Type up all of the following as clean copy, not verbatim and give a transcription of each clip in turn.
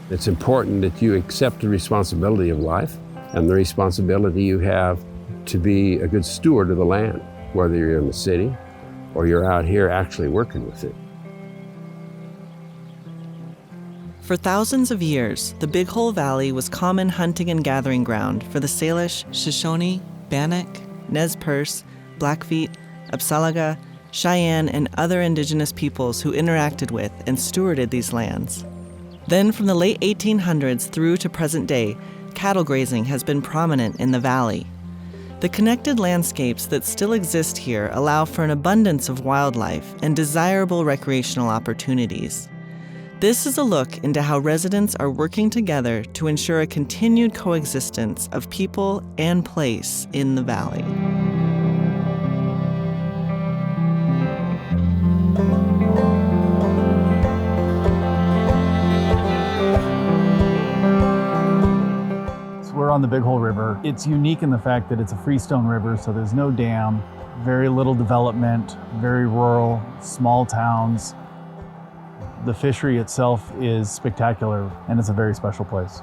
It's important that you accept the responsibility of life and the responsibility you have to be a good steward of the land, whether you're in the city or you're out here actually working with it. For thousands of years, the Big Hole Valley was common hunting and gathering ground for the Salish, Shoshone, Bannock, Nez Perce, Blackfeet, Apsáalooke, Cheyenne, and other indigenous peoples who interacted with and stewarded these lands. Then from the late 1800s through to present day, cattle grazing has been prominent in the valley. The connected landscapes that still exist here allow for an abundance of wildlife and desirable recreational opportunities. This is a look into how residents are working together to ensure a continued coexistence of people and place in the valley. We're on the Big Hole River. It's unique in the fact that it's a freestone river, so there's no dam, very little development, very rural, small towns. The fishery itself is spectacular, and it's a very special place.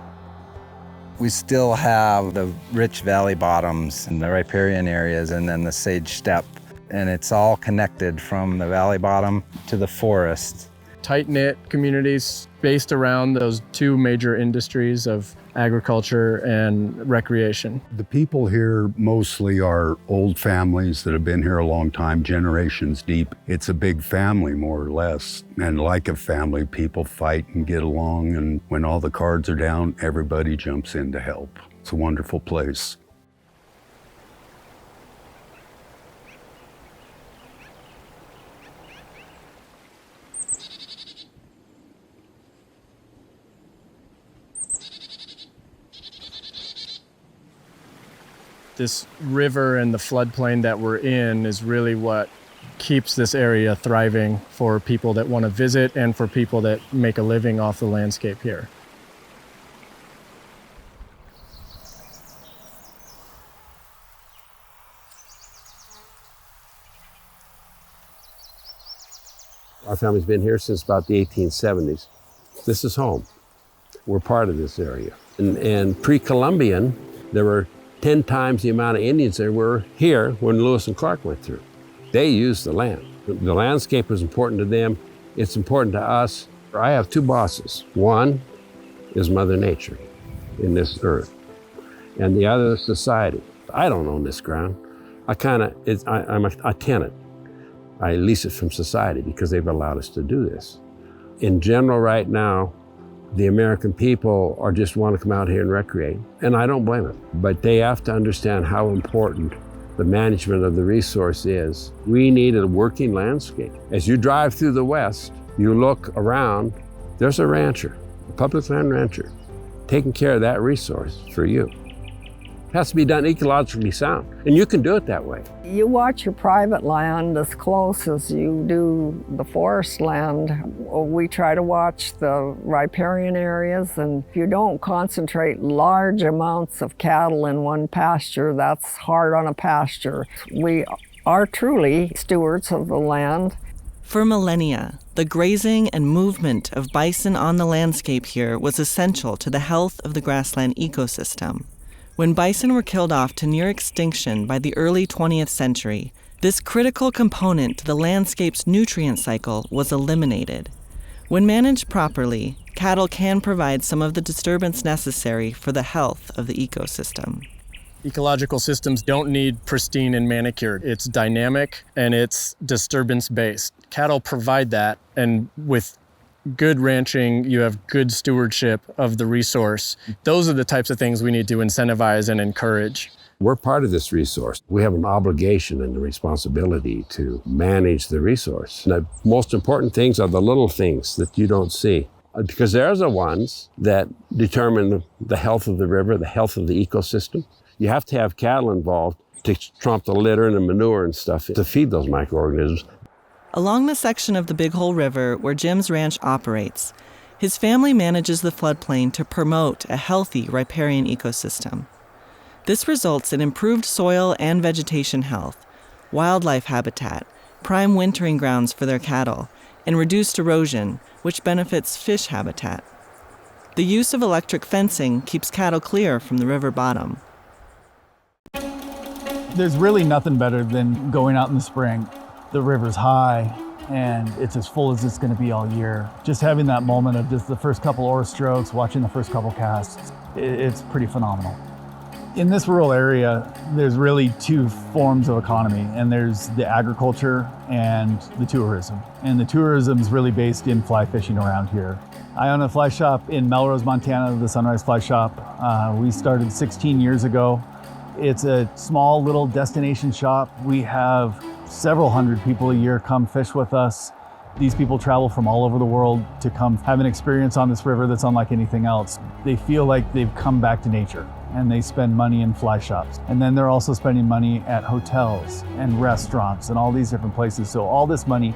We still have the rich valley bottoms and the riparian areas and then the sage steppe, and it's all connected from the valley bottom to the forest. Tight-knit communities based around those two major industries of agriculture and recreation. The people here mostly are old families that have been here a long time, generations deep. It's a big family, more or less. And like a family, people fight and get along, and when all the cards are down, everybody jumps in to help. It's a wonderful place. This river and the floodplain that we're in is really what keeps this area thriving for people that want to visit and for people that make a living off the landscape here. Our family's been here since about the 1870s. This is home. We're part of this area. And pre-Columbian, there were 10 times the amount of Indians there were here when Lewis and Clark went through. They used the land. The landscape was important to them. It's important to us. I have two bosses. One is Mother Nature in this earth, and the other is society. I don't own this ground. I'm a tenant. I lease it from society because they've allowed us to do this. In general, right now, the American people just want to come out here and recreate, and I don't blame them. But they have to understand how important the management of the resource is. We need a working landscape. As you drive through the West, you look around, there's a rancher, a public land rancher, taking care of that resource for you. It has to be done ecologically sound, and you can do it that way. You watch your private land as close as you do the forest land. We try to watch the riparian areas, and if you don't concentrate large amounts of cattle in one pasture, that's hard on a pasture. We are truly stewards of the land. For millennia, the grazing and movement of bison on the landscape here was essential to the health of the grassland ecosystem. When bison were killed off to near extinction by the early 20th century, this critical component to the landscape's nutrient cycle was eliminated. When managed properly, cattle can provide some of the disturbance necessary for the health of the ecosystem. Ecological systems don't need pristine and manicured. It's dynamic and it's disturbance-based. Cattle provide that, and with good ranching, you have good stewardship of the resource. Those are the types of things we need to incentivize and encourage. We're part of this resource. We have an obligation and a responsibility to manage the resource. And the most important things are the little things that you don't see, because they're the ones that determine the health of the river, the health of the ecosystem. You have to have cattle involved to trump the litter and the manure and stuff to feed those microorganisms. Along the section of the Big Hole River where Jim's ranch operates, his family manages the floodplain to promote a healthy riparian ecosystem. This results in improved soil and vegetation health, wildlife habitat, prime wintering grounds for their cattle, and reduced erosion, which benefits fish habitat. The use of electric fencing keeps cattle clear from the river bottom. There's really nothing better than going out in the spring. The river's high and it's as full as it's going to be all year. Just having that moment of just the first couple oar strokes, watching the first couple casts, it's pretty phenomenal. In this rural area, there's really two forms of economy, and there's the agriculture and the tourism. And the tourism is really based in fly fishing around here. I own a fly shop in Melrose, Montana, the Sunrise Fly Shop. We started 16 years ago. It's a small little destination shop. We have several hundred people a year come fish with us. These people travel from all over the world to come have an experience on this river that's unlike anything else. They feel like they've come back to nature, and they spend money in fly shops. And then they're also spending money at hotels and restaurants and all these different places. So all this money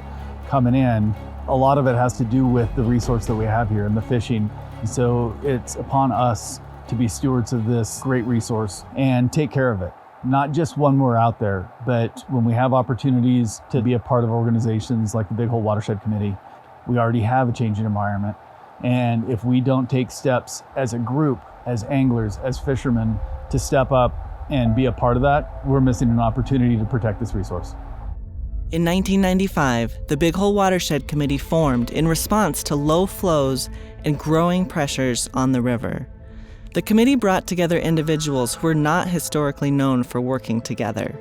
coming in, a lot of it has to do with the resource that we have here and the fishing. So it's upon us to be stewards of this great resource and take care of it. Not just when we're out there, but when we have opportunities to be a part of organizations like the Big Hole Watershed Committee. We already have a changing environment. And if we don't take steps as a group, as anglers, as fishermen, to step up and be a part of that, we're missing an opportunity to protect this resource. In 1995, the Big Hole Watershed Committee formed in response to low flows and growing pressures on the river. The committee brought together individuals who were not historically known for working together: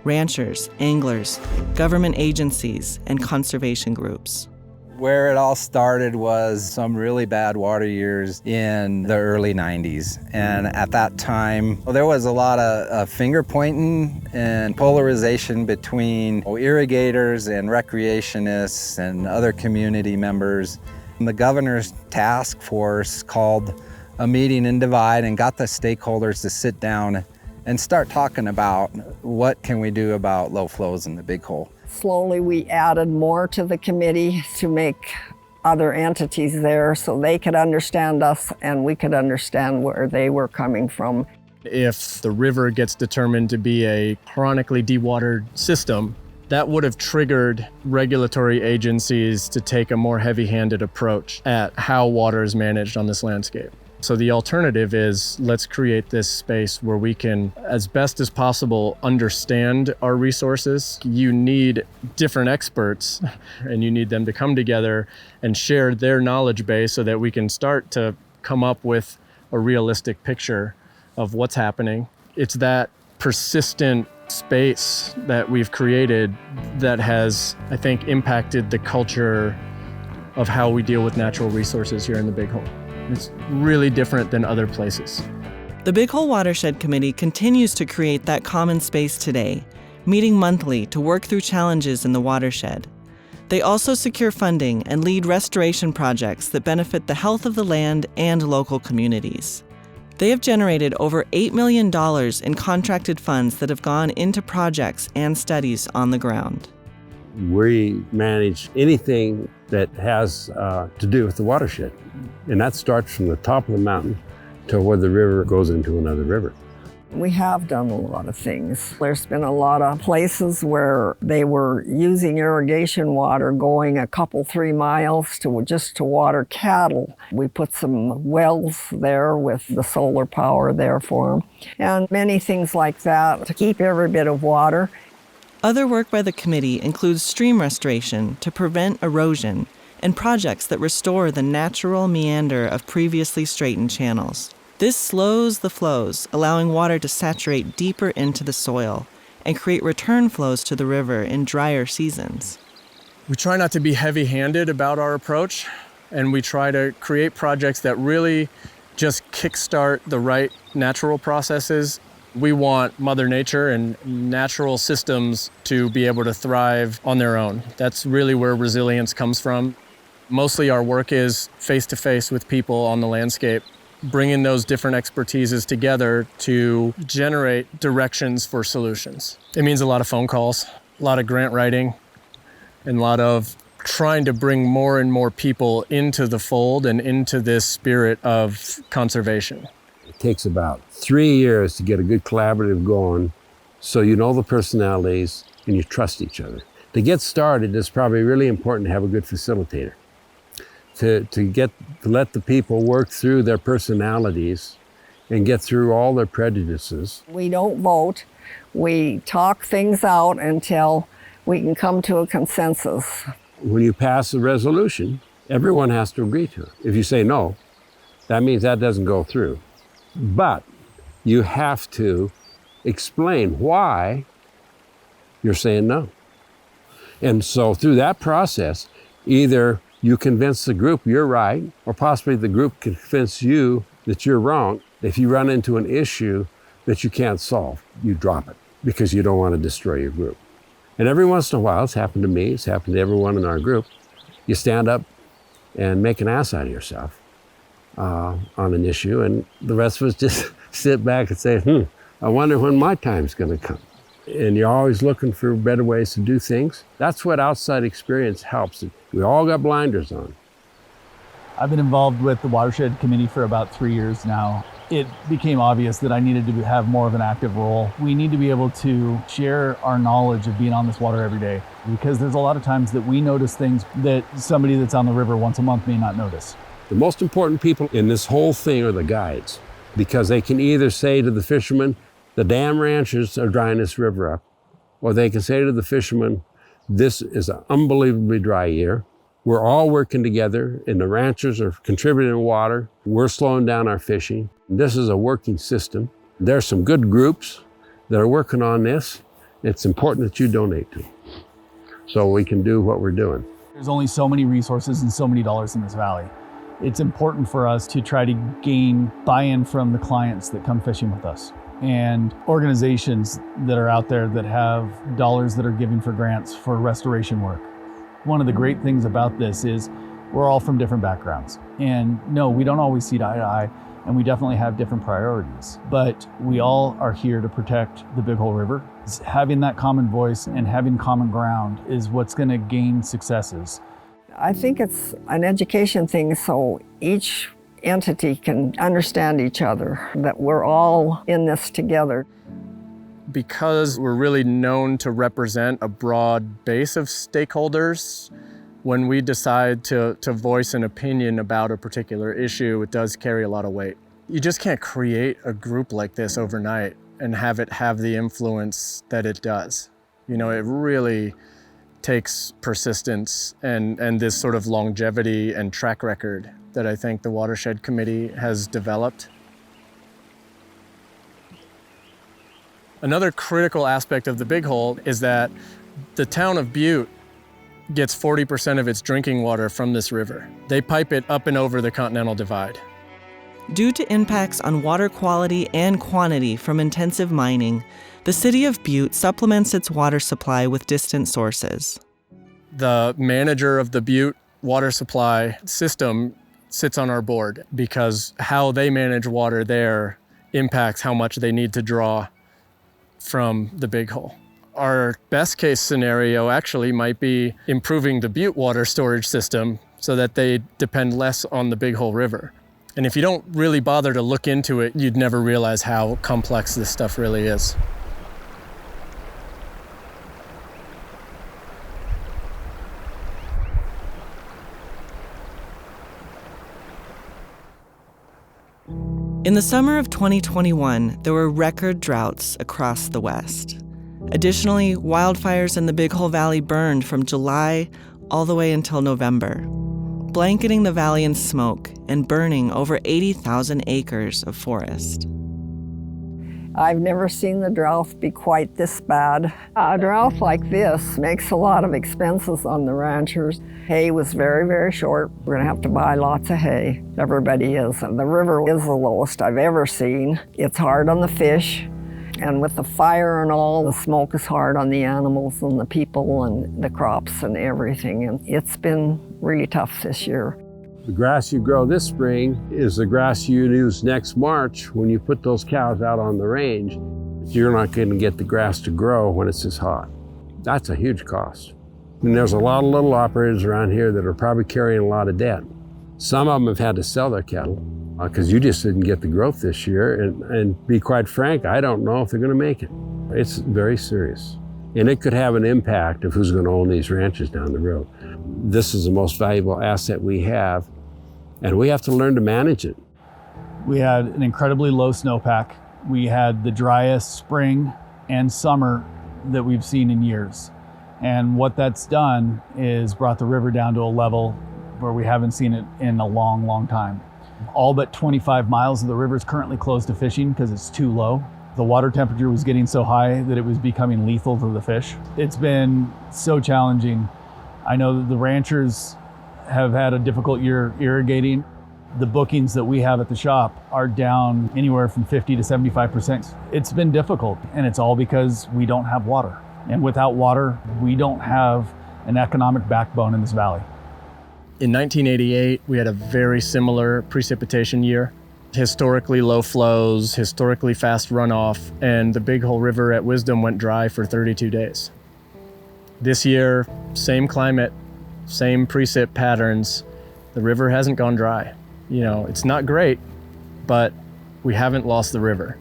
ranchers, anglers, government agencies, and conservation groups. Where it all started was some really bad water years in the early 90s. And at that time, there was a lot of finger pointing and polarization between irrigators and recreationists and other community members. And the governor's task force called a meeting and divide and got the stakeholders to sit down and start talking about what can we do about low flows in the Big Hole. Slowly we added more to the committee to make other entities there so they could understand us and we could understand where they were coming from. If the river gets determined to be a chronically dewatered system, that would have triggered regulatory agencies to take a more heavy-handed approach at how water is managed on this landscape. So the alternative is, let's create this space where we can, as best as possible, understand our resources. You need different experts, and you need them to come together and share their knowledge base so that we can start to come up with a realistic picture of what's happening. It's that persistent space that we've created that has, I think, impacted the culture of how we deal with natural resources here in the Big Hole. It's really different than other places. The Big Hole Watershed Committee continues to create that common space today, meeting monthly to work through challenges in the watershed. They also secure funding and lead restoration projects that benefit the health of the land and local communities. They have generated over $8 million in contracted funds that have gone into projects and studies on the ground. We manage anything that has to do with the watershed. And that starts from the top of the mountain to where the river goes into another river. We have done a lot of things. There's been a lot of places where they were using irrigation water going a couple, 3 miles to water cattle. We put some wells there with the solar power there for them, and many things like that to keep every bit of water. Other work by the committee includes stream restoration to prevent erosion and projects that restore the natural meander of previously straightened channels. This slows the flows, allowing water to saturate deeper into the soil and create return flows to the river in drier seasons. We try not to be heavy-handed about our approach, and we try to create projects that really just kickstart the right natural processes. We want Mother Nature and natural systems to be able to thrive on their own. That's really where resilience comes from. Mostly our work is face-to-face with people on the landscape, bringing those different expertises together to generate directions for solutions. It means a lot of phone calls, a lot of grant writing, and a lot of trying to bring more and more people into the fold and into this spirit of conservation. It takes about 3 years to get a good collaborative going, so you know the personalities and you trust each other. To get started, it's probably really important to have a good facilitator. to let the people work through their personalities and get through all their prejudices. We don't vote. We talk things out until we can come to a consensus. When you pass a resolution, everyone has to agree to it. If you say no, that means that doesn't go through. But you have to explain why you're saying no. And so through that process, either you convince the group you're right, or possibly the group can convince you that you're wrong. If you run into an issue that you can't solve, you drop it because you don't want to destroy your group. And every once in a while, it's happened to me, it's happened to everyone in our group, you stand up and make an ass out of yourself on an issue, and the rest of us just sit back and say, I wonder when my time's gonna come. And you're always looking for better ways to do things. That's what outside experience helps. We all got blinders on. I've been involved with the Watershed Committee for about 3 years now. It became obvious that I needed to have more of an active role. We need to be able to share our knowledge of being on this water every day, because there's a lot of times that we notice things that somebody that's on the river once a month may not notice. The most important people in this whole thing are the guides, because they can either say to the fishermen, the damn ranchers are drying this river up, or they can say to the fishermen, this is an unbelievably dry year. We're all working together, and the ranchers are contributing water. We're slowing down our fishing. This is a working system. There's some good groups that are working on this. It's important that you donate to them so we can do what we're doing. There's only so many resources and so many dollars in this valley. It's important for us to try to gain buy-in from the clients that come fishing with us, and organizations that are out there that have dollars that are given for grants for restoration work. One of the great things about this is we're all from different backgrounds. And no, we don't always see eye to eye, and we definitely have different priorities. But we all are here to protect the Big Hole River. Having that common voice and having common ground is what's gonna gain successes. I think it's an education thing, so each entity can understand each other, that we're all in this together. Because we're really known to represent a broad base of stakeholders, when we decide to voice an opinion about a particular issue, it does carry a lot of weight. You just can't create a group like this overnight and have it have the influence that it does. You know, it really takes persistence and this sort of longevity and track record that I think the Watershed Committee has developed. Another critical aspect of the Big Hole is that the town of Butte gets 40% of its drinking water from this river. They pipe it up and over the Continental Divide. Due to impacts on water quality and quantity from intensive mining, the city of Butte supplements its water supply with distant sources. The manager of the Butte water supply system sits on our board because how they manage water there impacts how much they need to draw from the Big Hole. Our best case scenario actually might be improving the Butte water storage system so that they depend less on the Big Hole River. And if you don't really bother to look into it, you'd never realize how complex this stuff really is. In the summer of 2021, there were record droughts across the West. Additionally, wildfires in the Big Hole Valley burned from July all the way until November, blanketing the valley in smoke and burning over 80,000 acres of forest. I've never seen the drought be quite this bad. A drought like this makes a lot of expenses on the ranchers. Hay was very, very short. We're gonna have to buy lots of hay. Everybody is. And the river is the lowest I've ever seen. It's hard on the fish. And with the fire and all, the smoke is hard on the animals and the people and the crops and everything. And it's been really tough this year. The grass you grow this spring is the grass you use next March when you put those cows out on the range. You're not going to get the grass to grow when it's this hot. That's a huge cost. And there's a lot of little operators around here that are probably carrying a lot of debt. Some of them have had to sell their cattle because you just didn't get the growth this year. And be quite frank, I don't know if they're going to make it. It's very serious. And it could have an impact of who's going to own these ranches down the road. This is the most valuable asset we have, and we have to learn to manage it. We had an incredibly low snowpack. We had the driest spring and summer that we've seen in years. And what that's done is brought the river down to a level where we haven't seen it in a long, long time. All but 25 miles of the river is currently closed to fishing because it's too low. The water temperature was getting so high that it was becoming lethal to the fish. It's been so challenging. I know that the ranchers have had a difficult year irrigating. The bookings that we have at the shop are down anywhere from 50 to 75%. It's been difficult, and it's all because we don't have water. And without water, we don't have an economic backbone in this valley. In 1988, we had a very similar precipitation year. Historically low flows, historically fast runoff, and the Big Hole River at Wisdom went dry for 32 days. This year, same climate, same precip patterns, the river hasn't gone dry. You know, it's not great, but we haven't lost the river.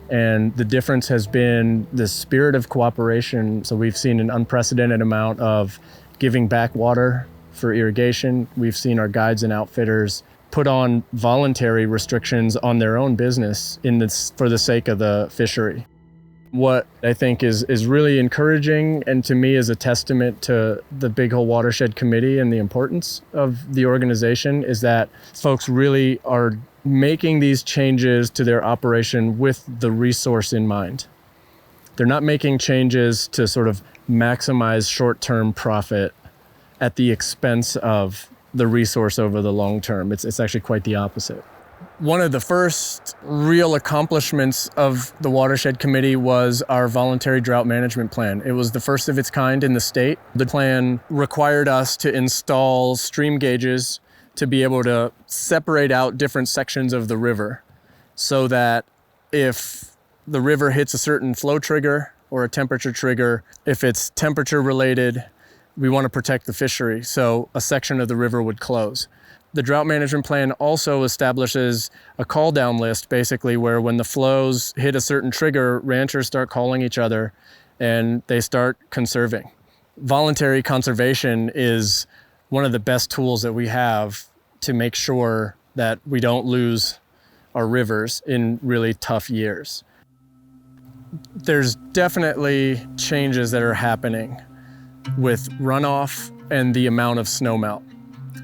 And the difference has been the spirit of cooperation. So we've seen an unprecedented amount of giving back water for irrigation. We've seen our guides and outfitters put on voluntary restrictions on their own business for the sake of the fishery. What I think is really encouraging, and to me is a testament to the Big Hole Watershed Committee and the importance of the organization, is that folks really are making these changes to their operation with the resource in mind. They're not making changes to sort of maximize short-term profit at the expense of the resource over the long term. It's actually quite the opposite. One of the first real accomplishments of the Watershed Committee was our voluntary drought management plan. It was the first of its kind in the state. The plan required us to install stream gauges to be able to separate out different sections of the river so that if the river hits a certain flow trigger or a temperature trigger, if it's temperature related, we want to protect the fishery, so a section of the river would close. The drought management plan also establishes a call down list, basically, where when the flows hit a certain trigger, ranchers start calling each other and they start conserving. Voluntary conservation is one of the best tools that we have to make sure that we don't lose our rivers in really tough years. There's definitely changes that are happening with runoff and the amount of snowmelt.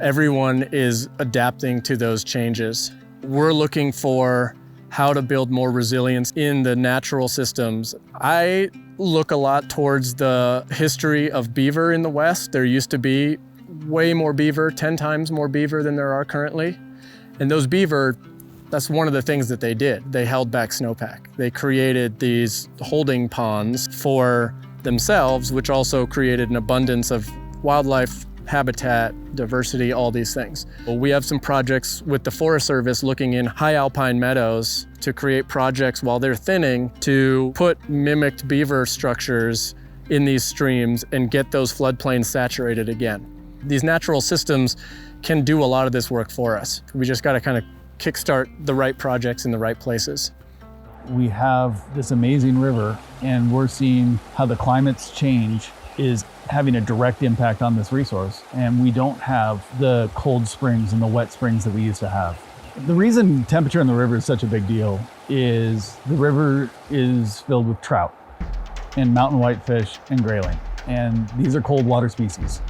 Everyone is adapting to those changes. We're looking for how to build more resilience in the natural systems. I look a lot towards the history of beaver in the West. There used to be way more beaver, 10 times more beaver than there are currently. And those beaver, that's one of the things that they did. They held back snowpack. They created these holding ponds for themselves, which also created an abundance of wildlife, habitat, diversity, all these things. Well, we have some projects with the Forest Service looking in high alpine meadows to create projects while they're thinning to put mimicked beaver structures in these streams and get those floodplains saturated again. These natural systems can do a lot of this work for us. We just got to kind of kickstart the right projects in the right places. We have this amazing river, and we're seeing how the climate's change is having a direct impact on this resource. And we don't have the cold springs and the wet springs that we used to have. The reason temperature in the river is such a big deal is the river is filled with trout and mountain whitefish and grayling. And these are cold water species.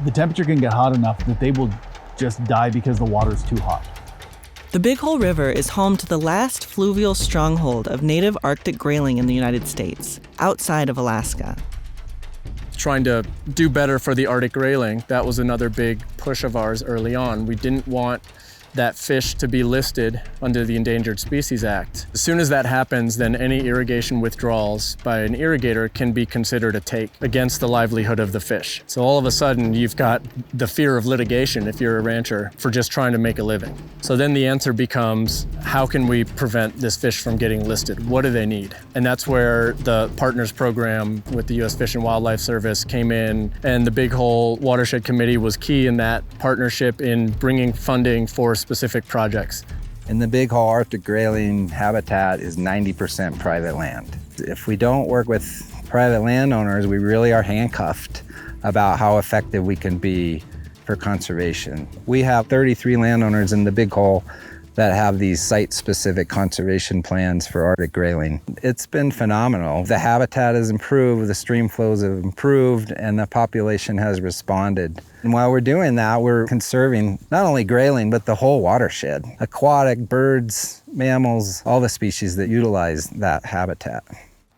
The temperature can get hot enough that they will just die because the water's too hot. The Big Hole River is home to the last fluvial stronghold of native Arctic grayling in the United States, outside of Alaska. Trying to do better for the Arctic grayling, that was another big push of ours early on. We didn't want that fish to be listed under the Endangered Species Act. As soon as that happens, then any irrigation withdrawals by an irrigator can be considered a take against the livelihood of the fish. So all of a sudden, you've got the fear of litigation if you're a rancher for just trying to make a living. So then the answer becomes, how can we prevent this fish from getting listed? What do they need? And that's where the Partners Program with the U.S. Fish and Wildlife Service came in, and the Big Hole Watershed Committee was key in that partnership in bringing funding for specific projects. In the Big Hole, Arctic grayling habitat is 90% private land. If we don't work with private landowners, we really are handcuffed about how effective we can be for conservation. We have 33 landowners in the Big Hole that have these site-specific conservation plans for Arctic grayling. It's been phenomenal. The habitat has improved, the stream flows have improved, and the population has responded. And while we're doing that, we're conserving not only grayling, but the whole watershed. Aquatic, birds, mammals, all the species that utilize that habitat.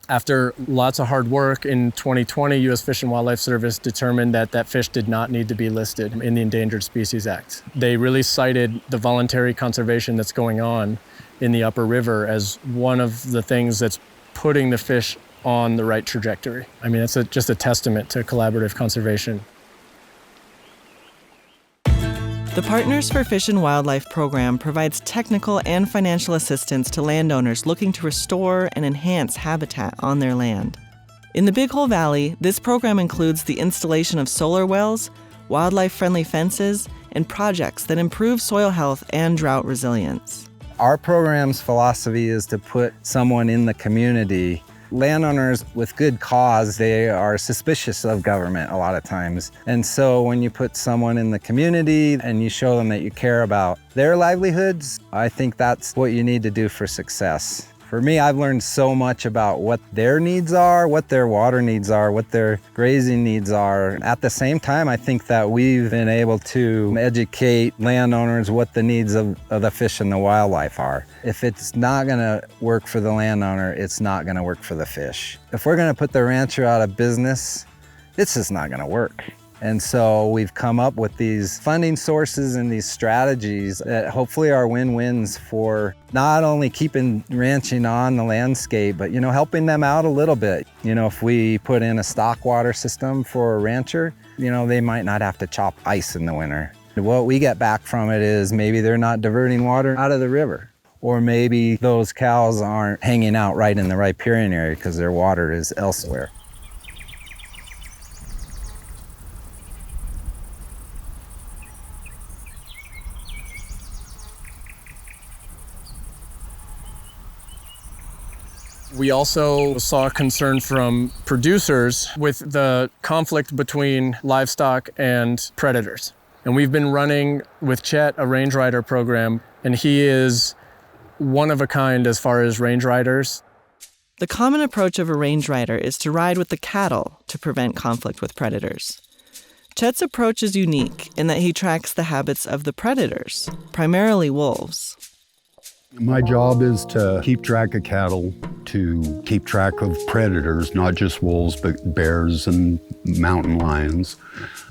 After lots of hard work in 2020, U.S. Fish and Wildlife Service determined that that fish did not need to be listed in the Endangered Species Act. They really cited the voluntary conservation that's going on in the upper river as one of the things that's putting the fish on the right trajectory. I mean, it's just a testament to collaborative conservation. The Partners for Fish and Wildlife program provides technical and financial assistance to landowners looking to restore and enhance habitat on their land. In the Big Hole Valley, this program includes the installation of solar wells, wildlife-friendly fences, and projects that improve soil health and drought resilience. Our program's philosophy is to put someone in the community. Landowners with good cause, they are suspicious of government a lot of times. And so when you put someone in the community and you show them that you care about their livelihoods, I think that's what you need to do for success. For me, I've learned so much about what their needs are, what their water needs are, what their grazing needs are. At the same time, I think that we've been able to educate landowners what the needs of the fish and the wildlife are. If it's not gonna work for the landowner, it's not gonna work for the fish. If we're gonna put the rancher out of business, it's just not gonna work. And so we've come up with these funding sources and these strategies that hopefully are win-wins for not only keeping ranching on the landscape, but helping them out a little bit. If we put in a stock water system for a rancher, they might not have to chop ice in the winter. What we get back from it is maybe they're not diverting water out of the river, or maybe those cows aren't hanging out right in the riparian area because their water is elsewhere. We also saw concern from producers with the conflict between livestock and predators. And we've been running with Chet a range rider program, and he is one of a kind as far as range riders. The common approach of a range rider is to ride with the cattle to prevent conflict with predators. Chet's approach is unique in that he tracks the habits of the predators, primarily wolves. My job is to keep track of cattle, to keep track of predators, not just wolves, but bears and mountain lions.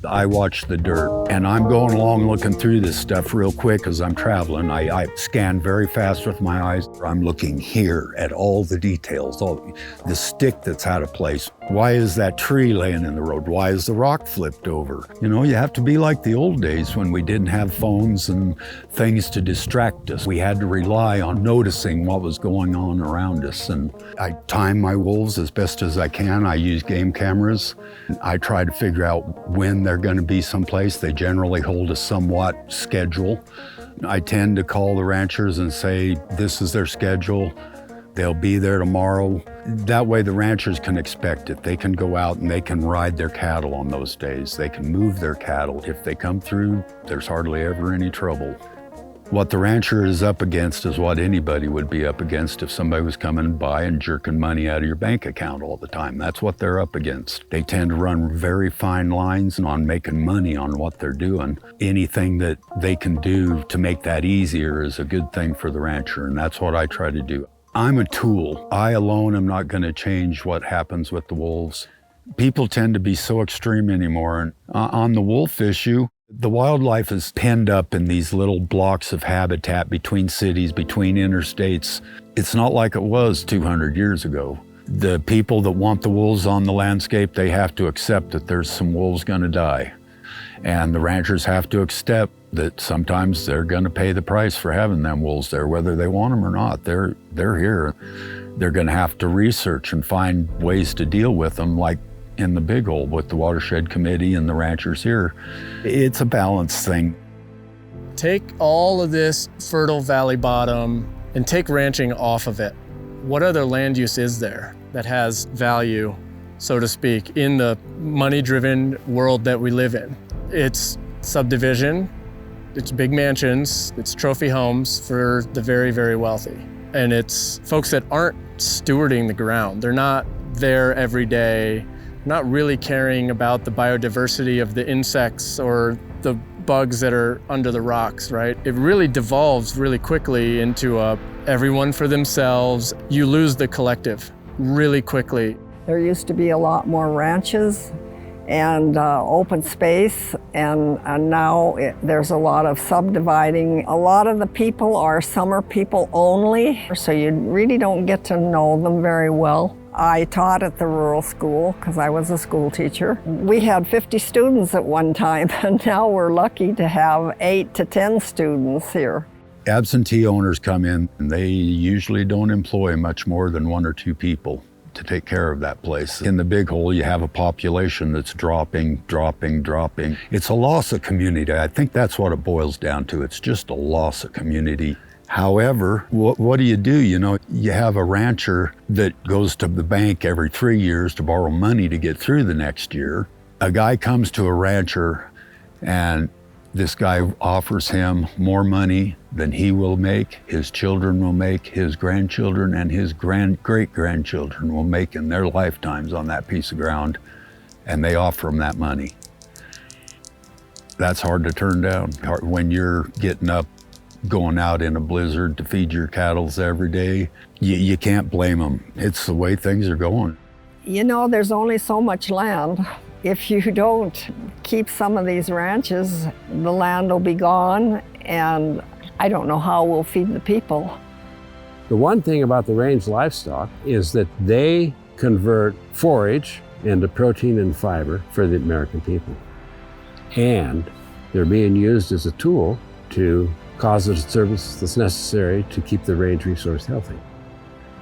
I watch the dirt, and I'm going along looking through this stuff real quick as I'm traveling. I scan very fast with my eyes. I'm looking here at all the details, all the stick that's out of place. Why is that tree laying in the road? Why is the rock flipped over? You have to be like the old days when we didn't have phones and things to distract us. We had to rely on noticing what was going on around us. And I time my wolves as best as I can. I use game cameras. I try to figure out when they're going to be someplace. They generally hold a somewhat schedule. I tend to call the ranchers and say, this is their schedule. They'll be there tomorrow. That way the ranchers can expect it. They can go out and they can ride their cattle on those days. They can move their cattle. If they come through, there's hardly ever any trouble. What the rancher is up against is what anybody would be up against if somebody was coming by and jerking money out of your bank account all the time. That's what they're up against. They tend to run very fine lines on making money on what they're doing. Anything that they can do to make that easier is a good thing for the rancher, and that's what I try to do. I'm a tool. I alone am not going to change what happens with the wolves. People tend to be so extreme anymore. And on the wolf issue, the wildlife is penned up in these little blocks of habitat between cities, between interstates. It's not like it was 200 years ago. The people that want the wolves on the landscape, they have to accept that there's some wolves going to die. And the ranchers have to accept that sometimes they're going to pay the price for having them wolves there, whether they want them or not. They're here. They're going to have to research and find ways to deal with them, like in the Big Hole with the Watershed Committee and the ranchers here. It's a balance thing. Take all of this fertile valley bottom and take ranching off of it. What other land use is there that has value so to speak, in the money-driven world that we live in. It's subdivision, it's big mansions, it's trophy homes for the very, very wealthy. And it's folks that aren't stewarding the ground. They're not there every day, not really caring about the biodiversity of the insects or the bugs that are under the rocks, right? It really devolves really quickly into everyone for themselves. You lose the collective really quickly. There used to be a lot more ranches and open space, and now there's a lot of subdividing. A lot of the people are summer people only, so you really don't get to know them very well. I taught at the rural school because I was a school teacher. We had 50 students at one time, and now we're lucky to have 8 to 10 students here. Absentee owners come in, and they usually don't employ much more than 1 or 2 people to take care of that place. In the Big Hole, you have a population that's dropping. It's a loss of community. I think that's what it boils down to. It's just a loss of community. However, what do? You know, you have a rancher that goes to the bank every 3 years to borrow money to get through the next year. A guy comes to a rancher and this guy offers him more money than he will make, his children will make, his grandchildren and his great-grandchildren will make in their lifetimes on that piece of ground, and they offer him that money. That's hard to turn down. When you're getting up, going out in a blizzard to feed your cattle every day, you can't blame them. It's the way things are going. You know, there's only so much land. If you don't keep some of these ranches, the land will be gone, and I don't know how we'll feed the people. The one thing about the range livestock is that they convert forage into protein and fiber for the American people. And they're being used as a tool to cause the disturbance that's necessary to keep the range resource healthy.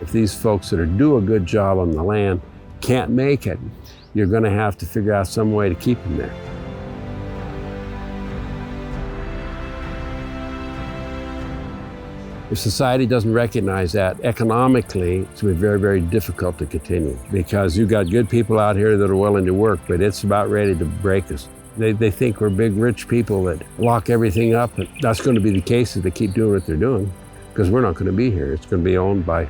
If these folks that do a good job on the land can't make it, you're going to have to figure out some way to keep them there. If society doesn't recognize that, economically, it's going to be very, very difficult to continue, because you've got good people out here that are willing to work, but it's about ready to break us. They think we're big, rich people that lock everything up, and that's going to be the case if they keep doing what they're doing, because we're not going to be here. It's going to be owned by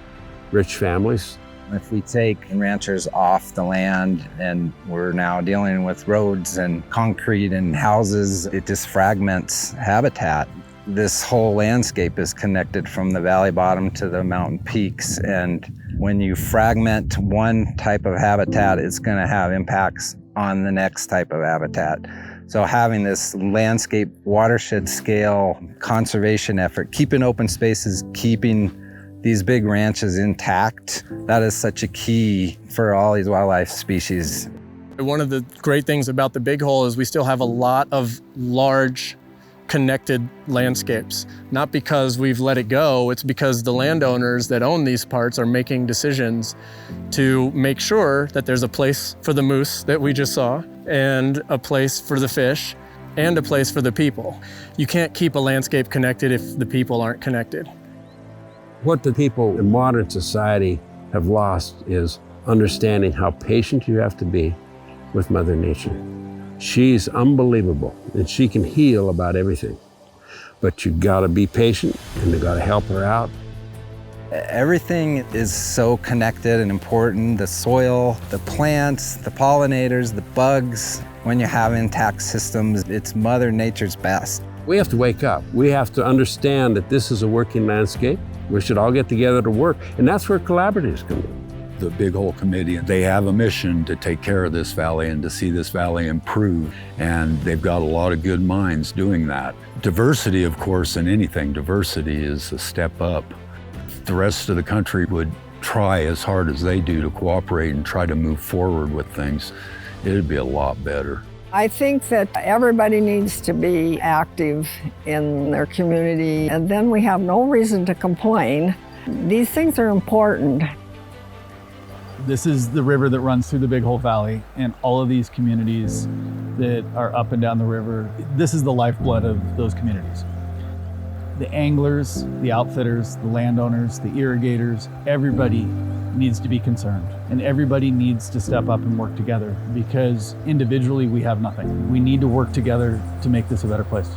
rich families. If we take ranchers off the land and we're now dealing with roads and concrete and houses, it just fragments habitat. This whole landscape is connected from the valley bottom to the mountain peaks, and when you fragment one type of habitat, it's going to have impacts on the next type of habitat. So having this landscape watershed scale conservation effort, keeping open spaces, keeping these big ranches intact, that is such a key for all these wildlife species. One of the great things about the Big Hole is we still have a lot of large connected landscapes. Not because we've let it go, it's because the landowners that own these parts are making decisions to make sure that there's a place for the moose that we just saw, and a place for the fish, and a place for the people. You can't keep a landscape connected if the people aren't connected. What the people in modern society have lost is understanding how patient you have to be with Mother Nature. She's unbelievable, and she can heal about everything. But you gotta be patient, and you gotta help her out. Everything is so connected and important. The soil, the plants, the pollinators, the bugs. When you have intact systems, it's Mother Nature's best. We have to wake up. We have to understand that this is a working landscape. We should all get together to work, and that's where collaboratives come in. The Big Hole Committee, they have a mission to take care of this valley and to see this valley improve, and they've got a lot of good minds doing that. Diversity, of course, in anything, diversity is a step up. If the rest of the country would try as hard as they do to cooperate and try to move forward with things, it'd be a lot better. I think that everybody needs to be active in their community, and then we have no reason to complain. These things are important. This is the river that runs through the Big Hole Valley, and all of these communities that are up and down the river, this is the lifeblood of those communities. The anglers, the outfitters, the landowners, the irrigators, everybody needs to be concerned, and everybody needs to step up and work together, because individually we have nothing. We need to work together to make this a better place.